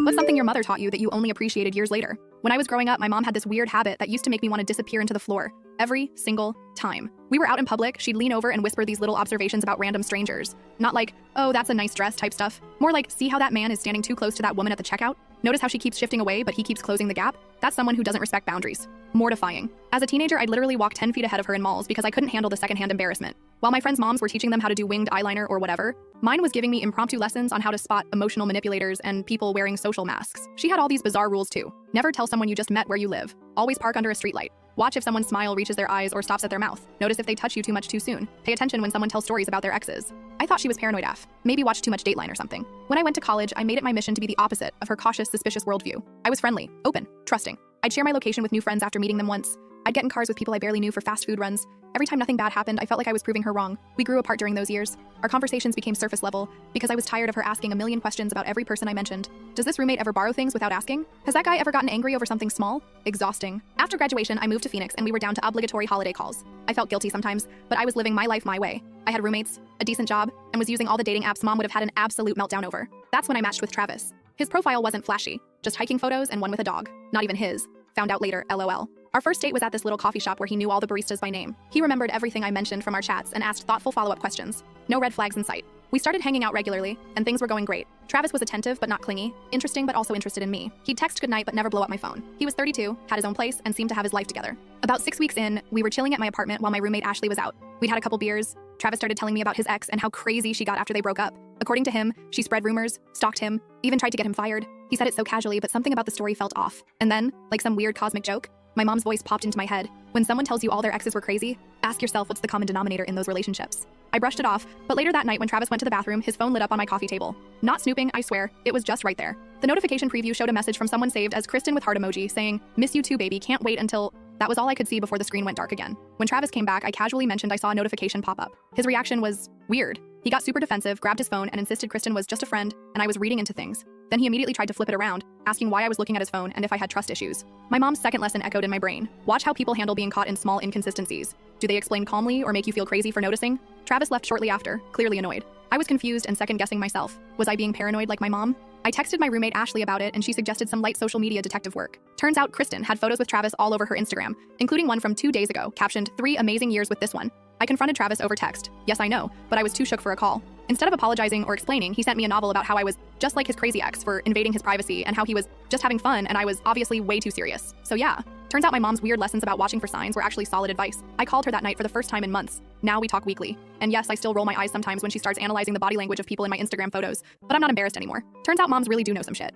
What's something your mother taught you that you only appreciated years later? When I was growing up, my mom had this weird habit that used to make me want to disappear into the floor every single time. We were out in public, she'd lean over and whisper these little observations about random strangers. Not like, oh, that's a nice dress type stuff. More like, see how that man is standing too close to that woman at the checkout? Notice how she keeps shifting away, but he keeps closing the gap? That's someone who doesn't respect boundaries. Mortifying. As a teenager, I'd literally walk 10 feet ahead of her in malls because I couldn't handle the secondhand embarrassment. While my friends' moms were teaching them how to do winged eyeliner or whatever, mine was giving me impromptu lessons on how to spot emotional manipulators and people wearing social masks. She had all these bizarre rules too. Never tell someone you just met where you live. Always park under a streetlight. Watch if someone's smile reaches their eyes or stops at their mouth. Notice if they touch you too much too soon. Pay attention when someone tells stories about their exes. I thought she was paranoid AF. Maybe watched too much Dateline or something. When I went to college, I made it my mission to be the opposite of her cautious, suspicious worldview. I was friendly, open, trusting. I'd share my location with new friends after meeting them once. I'd get in cars with people I barely knew for fast food runs. Every time nothing bad happened, I felt like I was proving her wrong. We grew apart during those years. Our conversations became surface level because I was tired of her asking a million questions about every person I mentioned. Does this roommate ever borrow things without asking? Has that guy ever gotten angry over something small? Exhausting. After graduation, I moved to Phoenix and we were down to obligatory holiday calls. I felt guilty sometimes, but I was living my life my way. I had roommates, a decent job, and was using all the dating apps mom would have had an absolute meltdown over. That's when I matched with Travis. His profile wasn't flashy, just hiking photos and one with a dog. Not even his. Found out later, LOL. Our first date was at this little coffee shop where he knew all the baristas by name. He remembered everything I mentioned from our chats and asked thoughtful follow-up questions. No red flags in sight. We started hanging out regularly, and things were going great. Travis was attentive but not clingy, interesting but also interested in me. He'd text goodnight but never blow up my phone. He was 32, had his own place, and seemed to have his life together. About 6 weeks in, we were chilling at my apartment while my roommate Ashley was out. We'd had a couple beers. Travis started telling me about his ex and how crazy she got after they broke up. According to him, she spread rumors, stalked him, even tried to get him fired. He said it so casually, but something about the story felt off. And then, like some weird cosmic joke, my mom's voice popped into my head. When someone tells you all their exes were crazy, ask yourself what's the common denominator in those relationships. I brushed it off, but later that night when Travis went to the bathroom, his phone lit up on my coffee table. Not snooping, I swear, it was just right there. The notification preview showed a message from someone saved as Kristen with heart emoji saying, "Miss you too, baby, can't wait until..." That was all I could see before the screen went dark again. When Travis came back, I casually mentioned I saw a notification pop up. His reaction was weird. He got super defensive, grabbed his phone, and insisted Kristen was just a friend, and I was reading into things. Then he immediately tried to flip it around, asking why I was looking at his phone and if I had trust issues. My mom's second lesson echoed in my brain. Watch how people handle being caught in small inconsistencies. Do they explain calmly or make you feel crazy for noticing? Travis left shortly after, clearly annoyed. I was confused and second-guessing myself. Was I being paranoid like my mom? I texted my roommate Ashley about it and she suggested some light social media detective work. Turns out Kristen had photos with Travis all over her Instagram, including one from 2 days ago, captioned, "3 amazing years with this one." I confronted Travis over text. Yes, I know, but I was too shook for a call. Instead of apologizing or explaining, he sent me a novel about how I was just like his crazy ex for invading his privacy and how he was just having fun and I was obviously way too serious. So yeah, turns out my mom's weird lessons about watching for signs were actually solid advice. I called her that night for the first time in months. Now we talk weekly. And yes, I still roll my eyes sometimes when she starts analyzing the body language of people in my Instagram photos, but I'm not embarrassed anymore. Turns out moms really do know some shit.